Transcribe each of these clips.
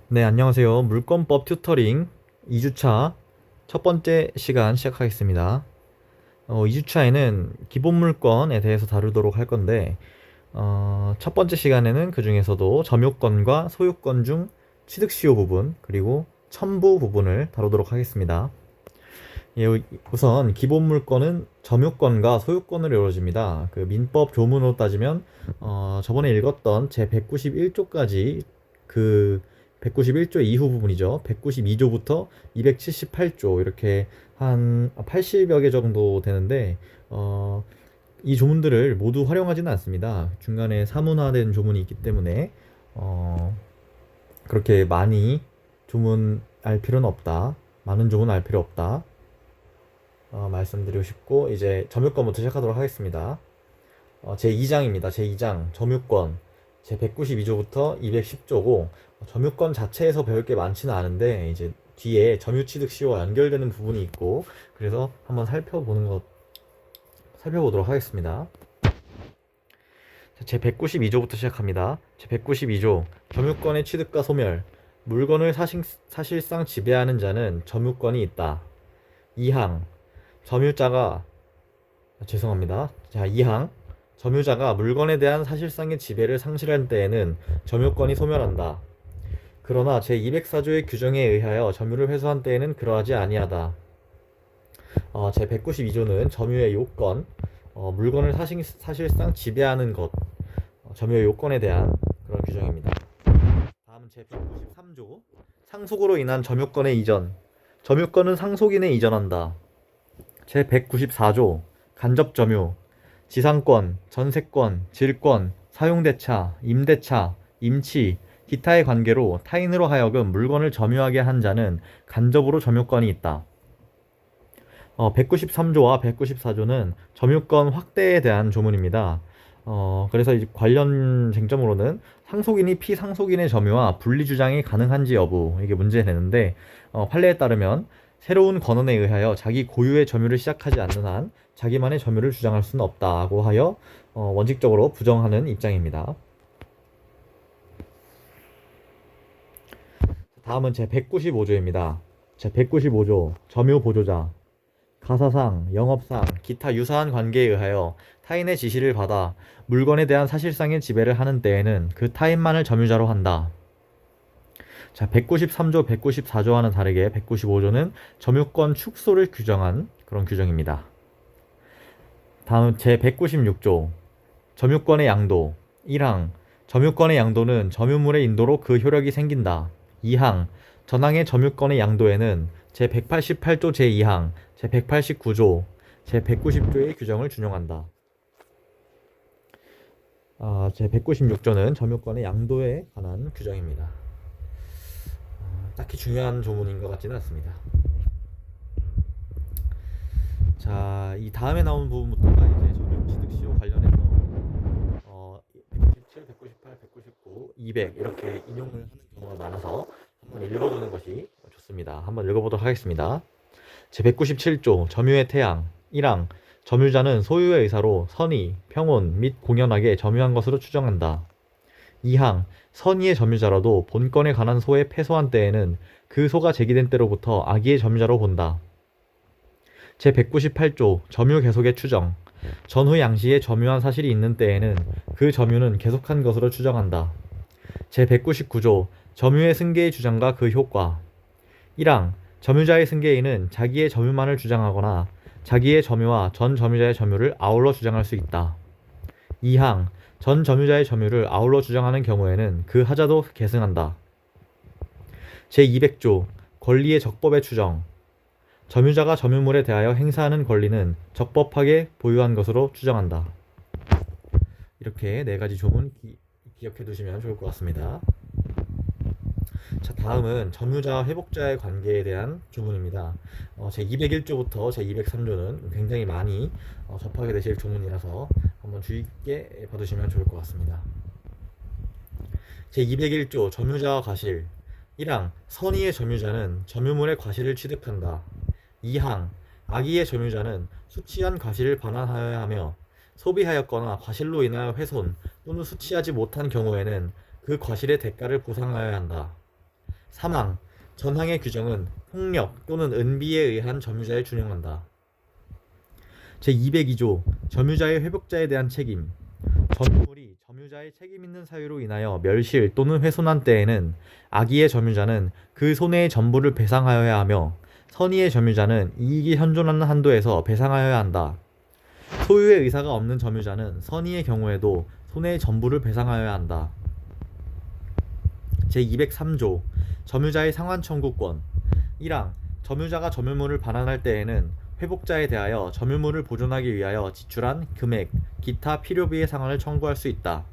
네, 안녕하세요. 물권법 튜터링 2주차 첫 번째 시간 시작하겠습니다. 2주차에는 기본 물권에 대해서 다루도록 할 건데, 첫 번째 시간에는 그 중에서도 점유권과 소유권 중 취득시효 부분, 그리고 첨부 부분을 다루도록 하겠습니다. 예, 우선 기본 물권은 점유권과 소유권으로 이루어집니다. 그 민법 조문으로 따지면 저번에 읽었던 제 191조까지 그 191조 이후 부분이죠. 192조부터 278조 이렇게 한 80여 개 정도 되는데 이 조문들을 모두 활용하지는 않습니다. 중간에 사문화된 조문이 있기 때문에 그렇게 많이 조문 알 필요는 없다. 많은 조문 알 필요 없다. 말씀드리고 싶고, 이제 점유권부터 시작하도록 하겠습니다. 제2장입니다. 제2장 점유권 제 192조부터 210조고, 점유권 자체에서 배울 게 많지는 않은데 이제 뒤에 점유취득시효와 연결되는 부분이 있고, 그래서 한번 살펴보도록 하겠습니다. 제 192조부터 시작합니다. 제 192조 점유권의 취득과 소멸. 물건을 사실상 지배하는 자는 점유권이 있다. 2항 점유자가 죄송합니다. 자, 2항 점유자가 물건에 대한 사실상의 지배를 상실한 때에는 점유권이 소멸한다. 그러나 제204조의 규정에 의하여 점유를 회수한 때에는 그러하지 아니하다. 제192조는 점유의 요건, 물건을 사실상 지배하는 것, 점유의 요건에 대한 그런 규정입니다. 다음은 제193조 상속으로 인한 점유권의 이전. 점유권은 상속인에 이전한다. 제194조 간접점유 지상권, 전세권, 질권, 사용대차, 임대차, 임치, 기타의 관계로 타인으로 하여금 물건을 점유하게 한 자는 간접으로 점유권이 있다. 193조와 194조는 점유권 확대에 대한 조문입니다. 그래서 이제 관련 쟁점으로는 상속인이 피상속인의 점유와 분리 주장이 가능한지 여부, 이게 문제되는데, 판례에 따르면 새로운 권한에 의하여 자기 고유의 점유를 시작하지 않는 한 자기만의 점유를 주장할 수는 없다고 하여 원칙적으로 부정하는 입장입니다. 다음은 제 195조입니다. 제 195조 점유 보조자 가사상, 영업상, 기타 유사한 관계에 의하여 타인의 지시를 받아 물건에 대한 사실상의 지배를 하는 때에는 그 타인만을 점유자로 한다. 자, 193조, 194조와는 다르게 195조는 점유권 축소를 규정한 그런 규정입니다. 다음 제 196조 점유권의 양도 1항 점유권의 양도는 점유물의 인도로 그 효력이 생긴다. 2항 전항의 점유권의 양도에는 제 188조 제2항, 제 189조, 제 190조의 규정을 준용한다. 제 196조는 점유권의 양도에 관한 규정입니다. 딱히 중요한 조문인 것 같지는 않습니다. 자, 이 다음에 나온 부분부터가 이제 점유취득시효 관련해서 197, 198, 199, 200 이렇게 인용을 하는 경우가 많아서 한번 읽어보는 것이 좋습니다. 한번 읽어보도록 하겠습니다. 제197조 점유의 태양 1항 점유자는 소유의 의사로 선의, 평온 및 공연하게 점유한 것으로 추정한다. 2항 선의의 점유자라도 본건에 관한 소에 패소한 때에는 그 소가 제기된 때로부터 악의의 점유자로 본다. 제198조 점유 계속의 추정 전후 양시에 점유한 사실이 있는 때에는 그 점유는 계속한 것으로 추정한다. 제199조 점유의 승계의 주장과 그 효과 1항 점유자의 승계인은 자기의 점유만을 주장하거나 자기의 점유와 전 점유자의 점유를 아울러 주장할 수 있다. 2항 전 점유자의 점유를 아울러 주장하는 경우에는 그 하자도 계승한다. 제200조 권리의 적법의 추정 점유자가 점유물에 대하여 행사하는 권리는 적법하게 보유한 것으로 추정한다. 이렇게 네 가지 조문 기억해 두시면 좋을 것 같습니다. 자, 다음은 점유자와 회복자의 관계에 대한 조문입니다. 제 201조부터 제 203조는 굉장히 많이 접하게 되실 조문이라서 한번 주의 깊게 봐두시면 좋을 것 같습니다. 제 201조 점유자와 과실 1항 선의의 점유자는 점유물의 과실을 취득한다. 2항 악의의 점유자는 수취한 과실을 반환하여야 하며 소비하였거나 과실로 인하여 훼손 또는 수취하지 못한 경우에는 그 과실의 대가를 보상하여야 한다. 사망, 전항의 규정은 폭력 또는 은비에 의한 점유자에 준용한다. 제202조 점유자의 회복자에 대한 책임. 점유물이 점유자의 책임 있는 사유로 인하여 멸실 또는 훼손한 때에는 악의의 점유자는 그 손해의 전부를 배상하여야 하며 선의의 점유자는 이익이 현존하는 한도에서 배상하여야 한다. 소유의 의사가 없는 점유자는 선의의 경우에도 손해의 전부를 배상하여야 한다. 제203조 점유자의 상환 청구권. 1항 점유자가 점유물을 반환할 때에는 회복자에 대하여 점유물을 보존하기 위하여 지출한 금액, 기타 필요비의 상환을 청구할 수 있다.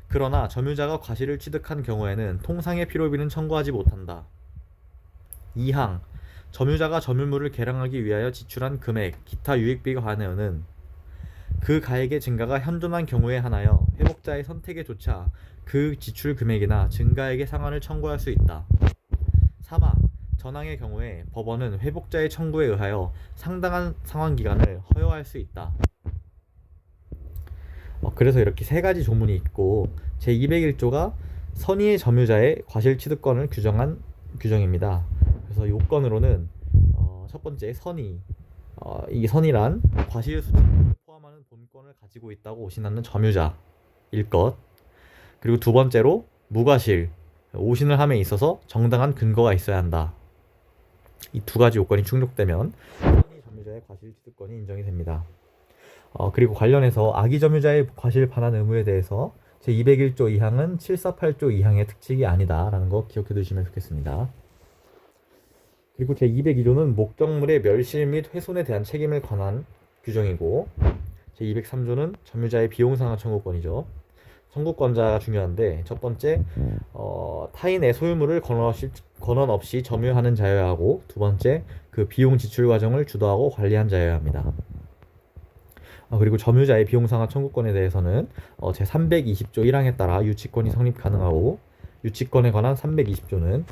그러나 점유자가 과실을 취득한 경우에는 통상의 필요비는 청구하지 못한다. 2항 점유자가 점유물을 개량하기 위하여 지출한 금액, 기타 유익비가 관하여는 그 가액의 증가가 현존한 경우에 한하여 회복자의 선택에 조차 그 지출 금액이나 증가액의 상환을 청구할 수 있다. 3항 전항의 경우에 법원은 회복자의 청구에 의하여 상당한 상환기간을 허용할 수 있다. 그래서 이렇게 세 가지 조문이 있고 제201조가 선의의 점유자의 과실 취득권을 규정한 규정입니다. 그래서 요건으로는 첫 번째 선의, 이 선의란 과실 수준을 포함하는 본권을 가지고 있다고 오신하는 점유자일 것. 그리고 두 번째로 무과실, 오신을 함에 있어서 정당한 근거가 있어야 한다. 이 두 가지 요건이 충족되면 선의 점유자의 과실 취득권이 인정이 됩니다. 그리고 관련해서 악의 점유자의 과실 반환 의무에 대해서 제201조 2항은 748조 2항의 특칙이 아니다라는 거 기억해 두시면 좋겠습니다. 그리고 제202조는 목적물의 멸실 및 훼손에 대한 책임에 관한 규정이고 제203조는 점유자의 비용상환 청구권이죠. 청구권자가 중요한데 첫 번째 타인의 소유물을 권한 없이 점유하는 자여야 하고 두 번째 그 비용 지출 과정을 주도하고 관리한 자여야 합니다. 그리고 점유자의 비용상환 청구권에 대해서는 제320조 1항에 따라 유치권이 성립 가능하고 유치권에 관한 320조는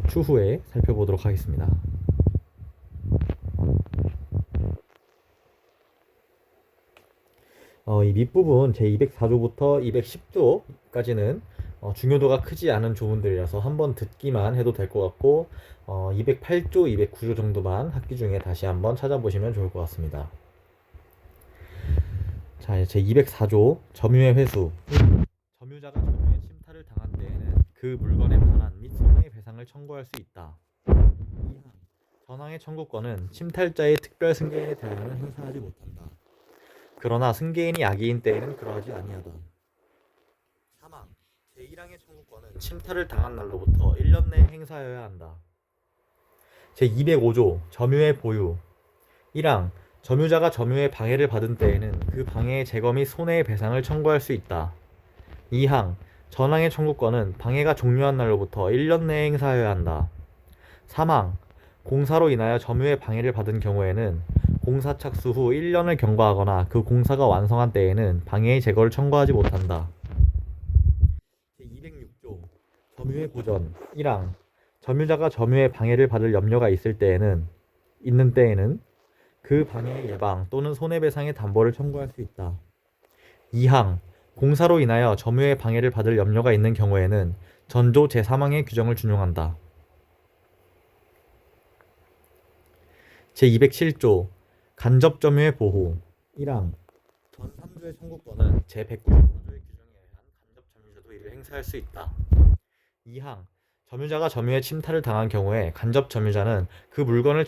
추후에 살펴보도록 하겠습니다. 이 밑부분 제204조부터 210조까지는 중요도가 크지 않은 조문들이라서 한번 듣기만 해도 될 것 같고 208조, 209조 정도만 학기 중에 다시 한번 찾아보시면 좋을 것 같습니다. 자, 제204조 점유의 회수. 점유자가 점유의 침탈을 당한 때에는 그 물건의 반환 및 손해 배상을 청구할 수 있다. 2항 전항의 청구권은 침탈자의 특별 승계에 대하여는 행사하지 못한다. 그러나 승계인이 악의인 때에는 그러하지 아니하다. 3항 제1항의 청구권은 침탈을 당한 날로부터 1년 내에 행사하여야 한다. 제205조 점유의 보유. 1항 점유자가 점유의 방해를 받은 때에는 그 방해의 제거 및 손해의 배상을 청구할 수 있다. 2항 전항의 청구권은 방해가 종료한 날로부터 1년 내에 행사하여야 한다. 3항 공사로 인하여 점유의 방해를 받은 경우에는 공사 착수 후 1년을 경과하거나 그 공사가 완성한 때에는 방해의 제거를 청구하지 못한다. 제206조 점유의 보전. 1항 점유자가 점유의 방해를 받을 염려가 있는 때에는 그 방해의 예방 또는 손해배상의 담보를 청구할 수 있다. 2항 공사로 인하여 점유의 방해를 받을 염려가 있는 경우에는 전조 제3항의 규정을 준용한다. 제207조 간접 점유의 보호. 1항 전 3조의 청구권은 제194조의 규정에 의한 간접 점유자도 이를 행사할 수 있다. 2항 점유자가 점유의 침탈을 당한 경우에 간접 점유자는 그 물건을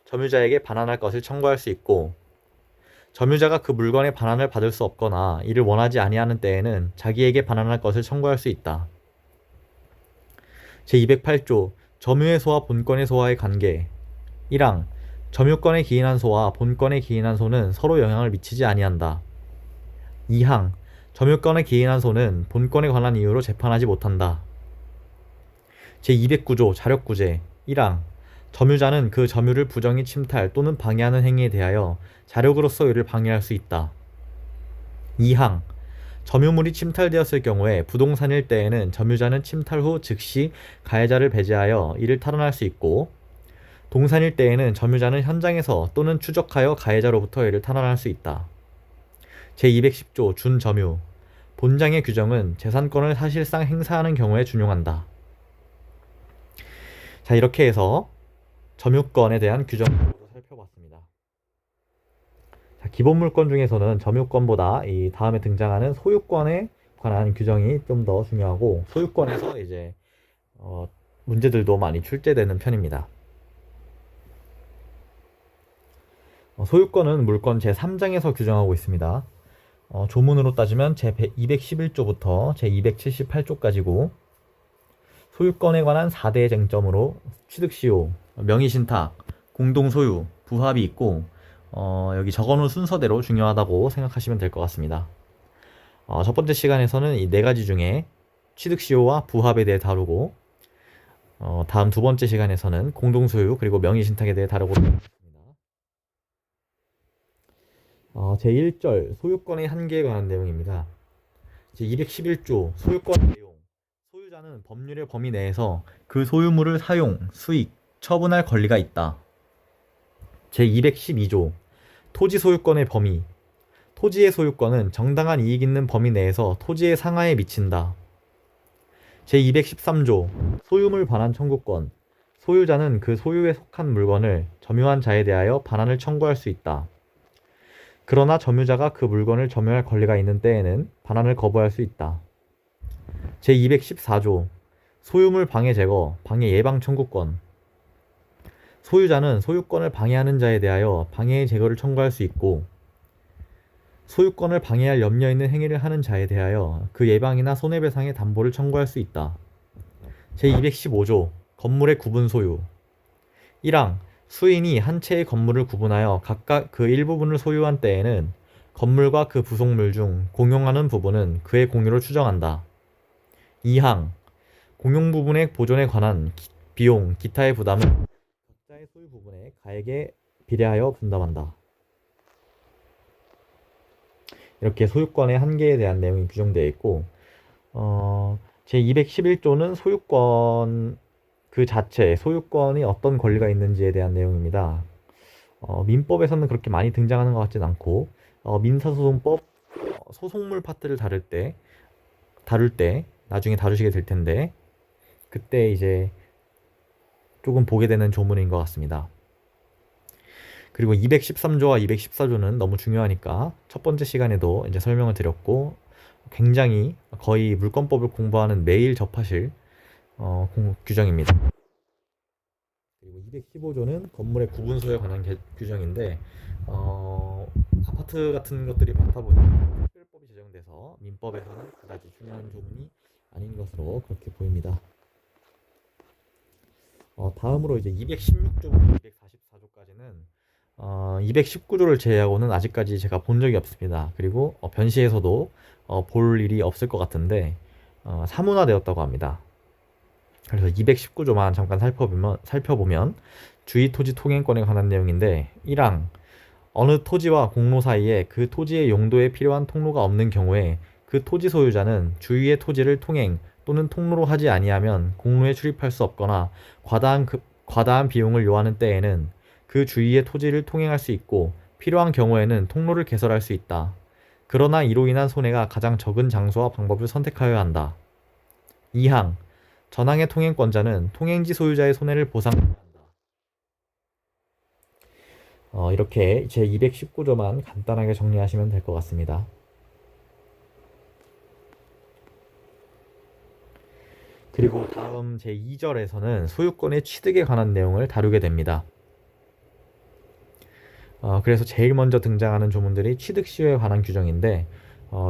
점유자에게 반환할 것을 청구할 수 있고 점유자가 그 물건의 반환을 받을 수 없거나 이를 원하지 아니하는 때에는 자기에게 반환할 것을 청구할 수 있다. 제208조 점유의 소와 본권의 소와의 관계. 1항 점유권에 기인한 소와 본권에 기인한 소는 서로 영향을 미치지 아니한다. 2항 점유권에 기인한 소는 본권에 관한 이유로 재판하지 못한다. 제209조 자력구제. 1항 점유자는 그 점유를 부정히 침탈 또는 방해하는 행위에 대하여 자력으로서 이를 방해할 수 있다. 2항 점유물이 침탈되었을 경우에 부동산일 때에는 점유자는 침탈 후 즉시 가해자를 배제하여 이를 탈환할 수 있고 동산일 때에는 점유자는 현장에서 또는 추적하여 가해자로부터 이를 탈환할 수 있다. 제210조 준점유. 본장의 규정은 재산권을 사실상 행사하는 경우에 준용한다. 자, 이렇게 해서 점유권에 대한 규정을 살펴봤습니다. 자, 기본 물권 중에서는 점유권보다 이 다음에 등장하는 소유권에 관한 규정이 좀 더 중요하고, 소유권에서 이제 문제들도 많이 출제되는 편입니다. 소유권은 물권 제3장에서 규정하고 있습니다. 조문으로 따지면 제211조부터 제278조까지고, 소유권에 관한 4대 쟁점으로 취득시효, 명의신탁, 공동소유, 부합이 있고, 여기 적어놓은 순서대로 중요하다고 생각하시면 될 것 같습니다. 첫 번째 시간에서는 이 네 가지 중에 취득시효와 부합에 대해 다루고, 다음 두 번째 시간에서는 공동소유 그리고 명의신탁에 대해 다루도록 하겠습니다. 제1절 소유권의 한계에 관한 내용입니다. 제211조 소유권의 내용. 소유자는 법률의 범위 내에서 그 소유물을 사용, 수익, 처분할 권리가 있다. 제212조 토지 소유권의 범위. 토지의 소유권은 정당한 이익 있는 범위 내에서 토지의 상하에 미친다. 제213조 소유물 반환 청구권. 소유자는 그 소유에 속한 물건을 점유한 자에 대하여 반환을 청구할 수 있다. 그러나 점유자가 그 물건을 점유할 권리가 있는 때에는 반환을 거부할 수 있다. 제214조 소유물 방해 제거, 방해 예방 청구권. 소유자는 소유권을 방해하는 자에 대하여 방해의 제거를 청구할 수 있고, 소유권을 방해할 염려 있는 행위를 하는 자에 대하여 그 예방이나 손해배상의 담보를 청구할 수 있다. 제215조 건물의 구분 소유. 1항 수인이 한 채의 건물을 구분하여 각각 그 일부분을 소유한 때에는 건물과 그 부속물 중 공용하는 부분은 그의 공유로 추정한다. 2항 공용 부분의 보존에 관한 비용, 기타의 부담은 각자의 소유 부분에 가액에 비례하여 분담한다. 이렇게 소유권의 한계에 대한 내용이 규정되어 있고, 제211조는 소유권 그 자체, 소유권이 어떤 권리가 있는지에 대한 내용입니다. 민법에서는 그렇게 많이 등장하는 것 같진 않고, 민사소송법 소송물 파트를 다룰 때 나중에 다루시게 될 텐데, 그때 이제 조금 보게 되는 조문인 것 같습니다. 그리고 213조와 214조는 너무 중요하니까 첫 번째 시간에도 이제 설명을 드렸고, 굉장히 거의 물권법을 공부하는 매일 접하실 규정입니다. 그리고 215조는 건물의 구분소에 관한 규정인데, 아파트 같은 것들이 많다 보니 특별법이 제정돼서 민법에서는 그다지 중요한 조문이 아닌 것으로 그렇게 보입니다. 다음으로 이제 216조부터 244조까지는 219조를 제외하고는 아직까지 제가 본 적이 없습니다. 그리고 변시에서도 볼 일이 없을 것 같은데 사문화되었다고 합니다. 그래서 219조만 잠깐 살펴보면 주의토지 통행권에 관한 내용인데, 1항 어느 토지와 공로 사이에 그 토지의 용도에 필요한 통로가 없는 경우에 그 토지 소유자는 주위의 토지를 통행 또는 통로로 하지 아니하면 공로에 출입할 수 없거나 과다한 비용을 요하는 때에는 그 주위의 토지를 통행할 수 있고, 필요한 경우에는 통로를 개설할 수 있다. 그러나 이로 인한 손해가 가장 적은 장소와 방법을 선택하여야 한다. 2항 전항의 통행권자는 통행지 소유자의 손해를 보상해야 한다. 이렇게 제219조만 간단하게 정리하시면 될 것 같습니다. 그리고 다음 제2절에서는 소유권의 취득에 관한 내용을 다루게 됩니다. 그래서 제일 먼저 등장하는 조문들이 취득시효에 관한 규정인데,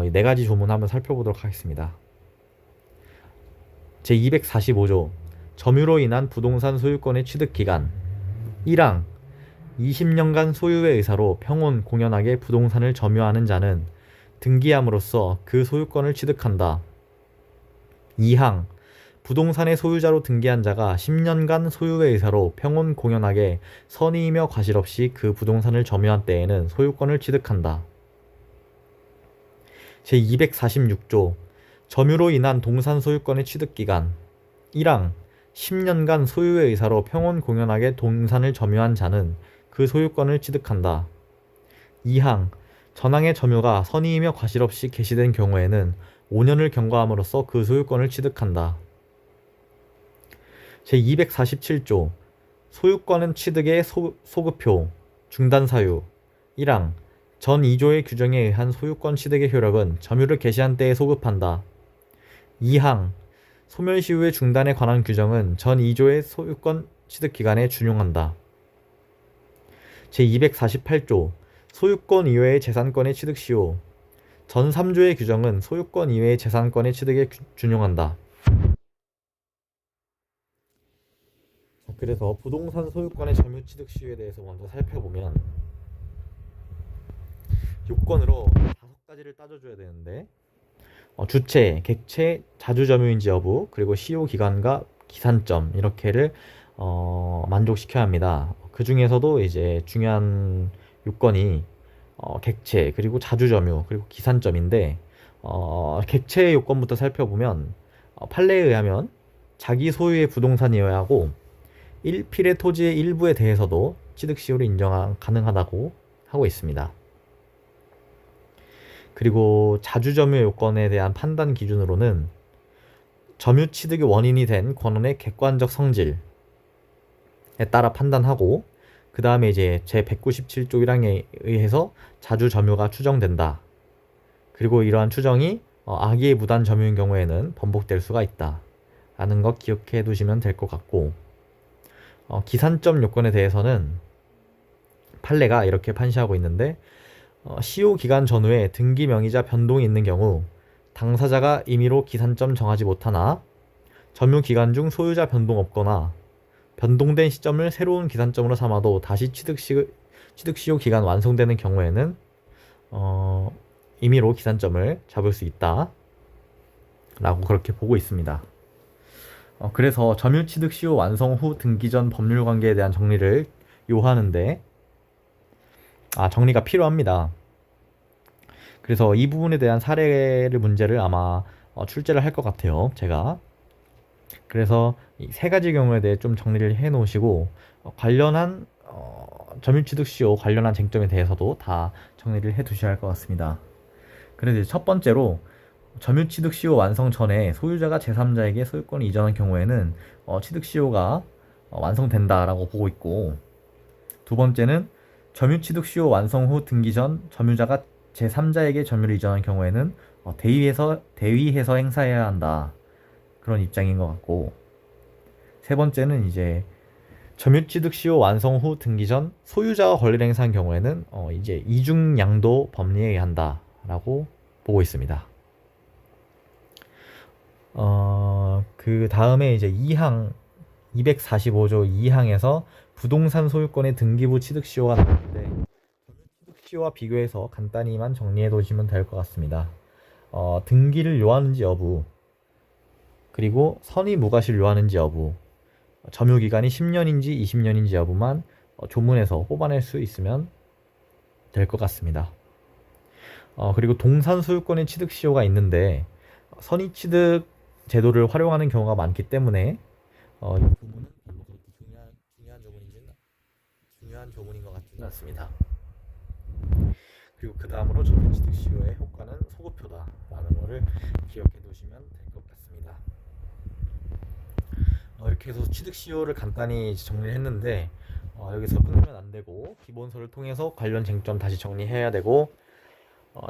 이 네 가지 조문 한번 살펴보도록 하겠습니다. 제245조 점유로 인한 부동산 소유권의 취득 기간. 1항 20년간 소유의 의사로 평온 공연하게 부동산을 점유하는 자는 등기함으로써 그 소유권을 취득한다. 2항 부동산의 소유자로 등기한 자가 10년간 소유의 의사로 평온 공연하게 선의이며 과실 없이 그 부동산을 점유한 때에는 소유권을 취득한다. 제246조 점유로 인한 동산 소유권의 취득기간. 1항 10년간 소유의 의사로 평온 공연하게 동산을 점유한 자는 그 소유권을 취득한다. 2항 전항의 점유가 선의이며 과실 없이 개시된 경우에는 5년을 경과함으로써 그 소유권을 취득한다. 제247조 소유권 취득의 소급효, 중단사유 1항 전 2조의 규정에 의한 소유권 취득의 효력은 점유를 개시한 때에 소급한다. 2항 소멸시효의 중단에 관한 규정은 전 2조의 소유권 취득 기간에 준용한다. 제248조 소유권 이외의 재산권의 취득 시효 전 3조의 규정은 소유권 이외의 재산권의 취득에 준용한다. 그래서 부동산 소유권의 점유 취득 시효에 대해서 먼저 살펴보면 요건으로 5가지를 따져줘야 되는데 주체, 객체, 자주점유인지 여부, 그리고 시효 기간과 기산점 이렇게를 만족시켜야 합니다. 그 중에서도 이제 중요한 요건이 객체, 그리고 자주점유, 그리고 기산점인데 객체 요건부터 살펴보면 판례에 의하면 자기 소유의 부동산이어야 하고 1필의 토지의 일부에 대해서도 취득 시효를 인정 가능하다고 하고 있습니다. 그리고 자주점유 요건에 대한 판단 기준으로는 점유 취득의 원인이 된 권원의 객관적 성질에 따라 판단하고 그 다음에 이제 제197조 1항에 의해서 자주점유가 추정된다. 그리고 이러한 추정이 악의의 무단 점유인 경우에는 번복될 수가 있다. 라는 것 기억해 두시면 될 것 같고 기산점 요건에 대해서는 판례가 이렇게 판시하고 있는데 시효 기간 전후에 등기 명의자 변동이 있는 경우 당사자가 임의로 기산점 정하지 못하나 점유 기간 중 소유자 변동 없거나 변동된 시점을 새로운 기산점으로 삼아도 다시 취득 시효 기간 완성되는 경우에는 임의로 기산점을 잡을 수 있다 라고 그렇게 보고 있습니다. 그래서 점유 취득 시효 완성 후 등기 전 법률 관계에 대한 정리를 요하는데 정리가 필요합니다. 그래서 이 부분에 대한 사례를 문제를 아마 출제를 할 것 같아요. 제가. 그래서 이 세 가지 경우에 대해 좀 정리를 해 놓으시고 관련한 점유취득 시효 관련한 쟁점에 대해서도 다 정리를 해 두셔야 할 것 같습니다. 그래서 첫 번째로 점유취득 시효 완성 전에 소유자가 제3자에게 소유권을 이전한 경우에는 취득 시효가 완성된다라고 보고 있고, 두 번째는 점유취득 시효 완성 후 등기 전 점유자가 제3자에게 점유를 이전한 경우에는 대위해서 행사해야 한다. 그런 입장인 것 같고, 세 번째는 이제 점유취득 시효 완성 후 등기 전 소유자가 권리를 행사한 경우에는 이제 이중양도 법리에 의한다라고 보고 있습니다. 그 다음에 이제 2항 245조 2항에서 부동산 소유권의 등기부 취득 시효가 나오는데 취득 시효와 비교해서 간단히만 정리해 두시면 될 것 같습니다. 등기를 요하는지 여부, 그리고 선의 무과실을 요하는지 여부, 점유 기간이 10년인지 20년인지 여부만 조문에서 뽑아낼 수 있으면 될 것 같습니다. 그리고 동산 소유권의 취득 시효가 있는데 선의 취득 제도를 활용하는 경우가 많기 때문에 이 부분은 별로 그렇게 중요한 조문인 것 같지는 않습니다. 그리고 그 다음으로 점유취득 시효의 효과는 소급효다라는 것을 기억해 두시면 될 것 같습니다. 이렇게 해서 취득 시효를 간단히 정리를 했는데 여기서 끝내면 안 되고 기본서를 통해서 관련 쟁점 다시 정리해야 되고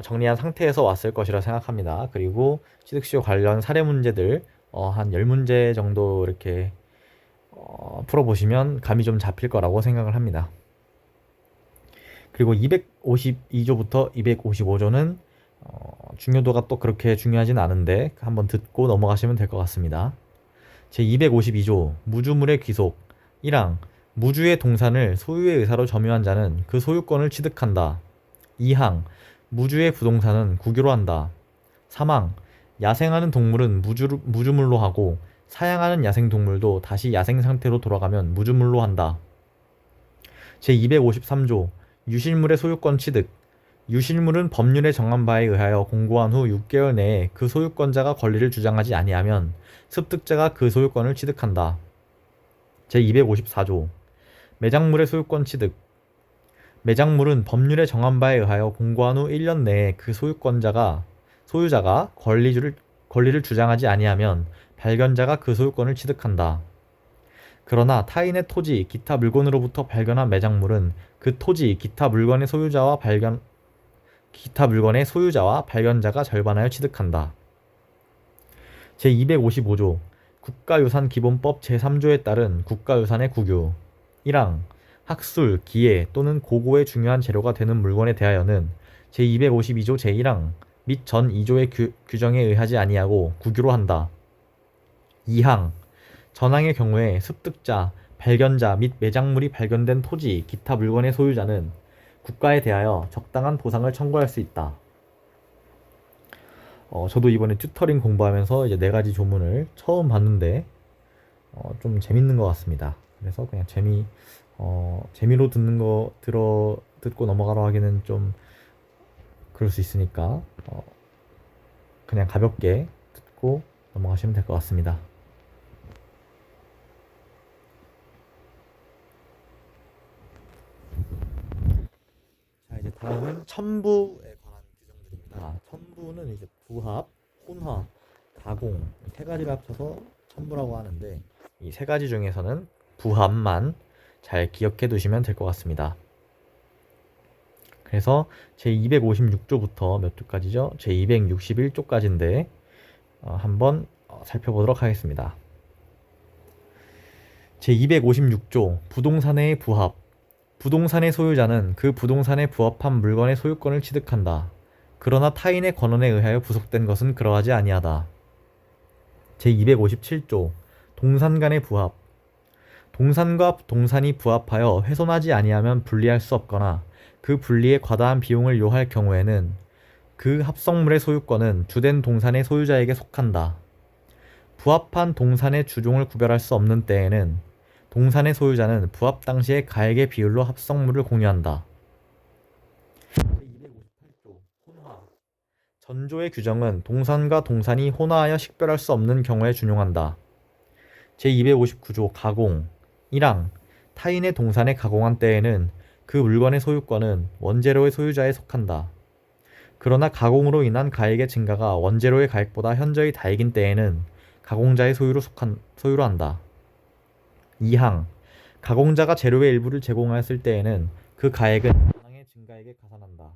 정리한 상태에서 왔을 것이라 생각합니다. 그리고 취득시효 관련 사례 문제들 한 10문제 정도 이렇게 풀어보시면 감이 좀 잡힐 거라고 생각을 합니다. 그리고 252조부터 255조는 중요도가 또 그렇게 중요하진 않은데 한번 듣고 넘어가시면 될 것 같습니다. 제252조 무주물의 귀속 1항 무주의 동산을 소유의 의사로 점유한 자는 그 소유권을 취득한다. 2항 무주의 부동산은 국유로 한다. 3항 야생하는 동물은 무주물로 하고 사양하는 야생동물도 다시 야생 상태로 돌아가면 무주물로 한다. 제253조 유실물의 소유권 취득 유실물은 법률에 정한 바에 의하여 공고한 후 6개월 내에 그 소유권자가 권리를 주장하지 아니하면 습득자가 그 소유권을 취득한다. 제254조 매장물의 소유권 취득 매장물은 법률에 정한 바에 의하여 공고한 후 1년 내에 그 소유권자가 소유자가 권리를 주장하지 아니하면 발견자가 그 소유권을 취득한다. 그러나 타인의 토지, 기타 물건으로부터 발견한 매장물은 그 토지, 기타 물건의 소유자와 발견자가 절반하여 취득한다. 제255조 국가유산기본법 제3조에 따른 국가유산의 국유 1항 학술, 기계 또는 고고의 중요한 재료가 되는 물건에 대하여는 제252조 제1항 및 전 2조의 규정에 의하지 아니하고 국유로 한다. 2항 전항의 경우에 습득자, 발견자 및 매장물이 발견된 토지, 기타 물건의 소유자는 국가에 대하여 적당한 보상을 청구할 수 있다. 저도 이번에 튜터링 공부하면서 이제 4가지 조문을 처음 봤는데 좀 재밌는 것 같습니다. 그래서 그냥 재미로 듣고 넘어가러 하기는 좀 그럴 수 있으니까 그냥 가볍게 듣고 넘어가시면 될 것 같습니다. 자, 이제 다음은 첨부에 관한 규정들입니다. 첨부는 이제 부합, 혼화, 가공 3가지를 합쳐서 첨부라고 하는데 이 3가지 중에서는 부합만 잘 기억해 두시면 될 것 같습니다. 그래서 제256조부터 몇 조까지죠? 제261조까지인데 한번 살펴보도록 하겠습니다. 제256조 부동산의 부합 부동산의 소유자는 그 부동산에 부합한 물건의 소유권을 취득한다. 그러나 타인의 권한에 의하여 부속된 것은 그러하지 아니하다. 제257조 동산 간의 부합 동산과 동산이 부합하여 훼손하지 아니하면 분리할 수 없거나 그 분리에 과다한 비용을 요할 경우에는 그 합성물의 소유권은 주된 동산의 소유자에게 속한다. 부합한 동산의 주종을 구별할 수 없는 때에는 동산의 소유자는 부합 당시의 가액의 비율로 합성물을 공유한다. 제258조 혼화 전조의 규정은 동산과 동산이 혼화하여 식별할 수 없는 경우에 준용한다. 제259조 가공 1항 타인의 동산에 가공한 때에는 그 물건의 소유권은 원재료의 소유자에 속한다. 그러나 가공으로 인한 가액의 증가가 원재료의 가액보다 현저히 다액인 때에는 가공자의 소유로 한다. 2항 가공자가 재료의 일부를 제공하였을 때에는 그 가액은 전항의 증가액에 가산한다.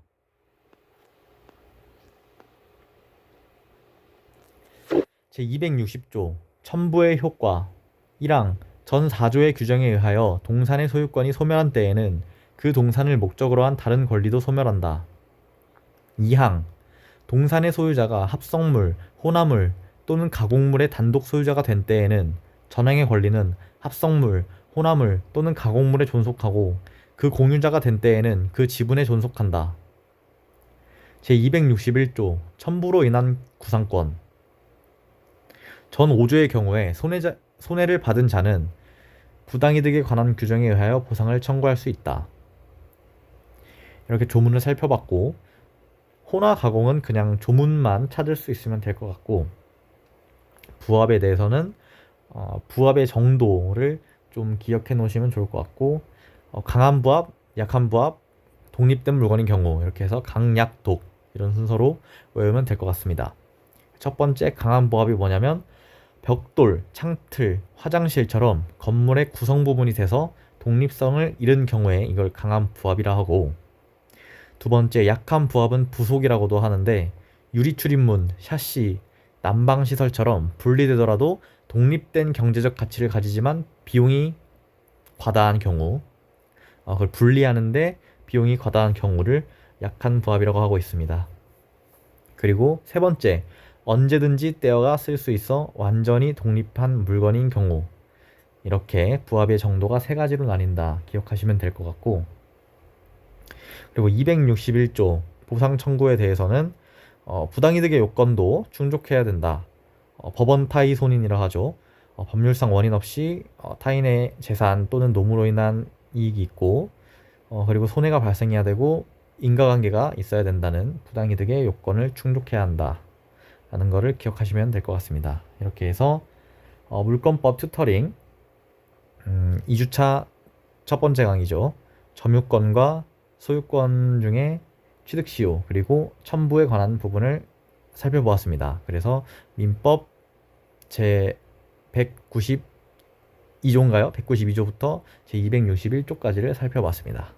제260조 첨부의 효과 1항 전 4조의 규정에 의하여 동산의 소유권이 소멸한 때에는 그 동산을 목적으로 한 다른 권리도 소멸한다. 2항 동산의 소유자가 합성물, 혼합물 또는 가공물의 단독 소유자가 된 때에는 전항의 권리는 합성물, 혼합물 또는 가공물에 존속하고 그 공유자가 된 때에는 그 지분에 존속한다. 제261조 첨부로 인한 구상권 전 5조의 경우에 손해를 받은 자는 부당이득에 관한 규정에 의하여 보상을 청구할 수 있다. 이렇게 조문을 살펴봤고 혼화 가공은 그냥 조문만 찾을 수 있으면 될 것 같고 부합에 대해서는 부합의 정도를 좀 기억해 놓으시면 좋을 것 같고 강한 부합, 약한 부합, 독립된 물건인 경우 이렇게 해서 강, 약, 독 이런 순서로 외우면 될 것 같습니다. 첫 번째 강한 부합이 뭐냐면 벽돌, 창틀, 화장실처럼 건물의 구성 부분이 돼서 독립성을 잃은 경우에 이걸 강한 부합이라 하고 두 번째 약한 부합은 부속이라고도 하는데 유리 출입문, 샤시, 난방시설처럼 분리되더라도 독립된 경제적 가치를 가지지만 비용이 과다한 경우 그걸 분리하는데 비용이 과다한 경우를 약한 부합이라고 하고 있습니다. 그리고 세 번째 언제든지 떼어가 쓸 수 있어 완전히 독립한 물건인 경우 이렇게 부합의 정도가 3가지로 나뉜다 기억하시면 될 것 같고 그리고 261조 보상 청구에 대해서는 부당이득의 요건도 충족해야 된다. 법원 타의 손인이라 하죠. 법률상 원인 없이 타인의 재산 또는 노무로 인한 이익이 있고 그리고 손해가 발생해야 되고 인과관계가 있어야 된다는 부당이득의 요건을 충족해야 한다 라는 것을 기억하시면 될 것 같습니다. 이렇게 해서 물권법 튜터링 2주차 첫 번째 강의죠. 점유권과 소유권 중에 취득시효 그리고 첨부에 관한 부분을 살펴보았습니다. 그래서 민법 제 192조인가요? 192조부터 제 261조까지를 살펴봤습니다.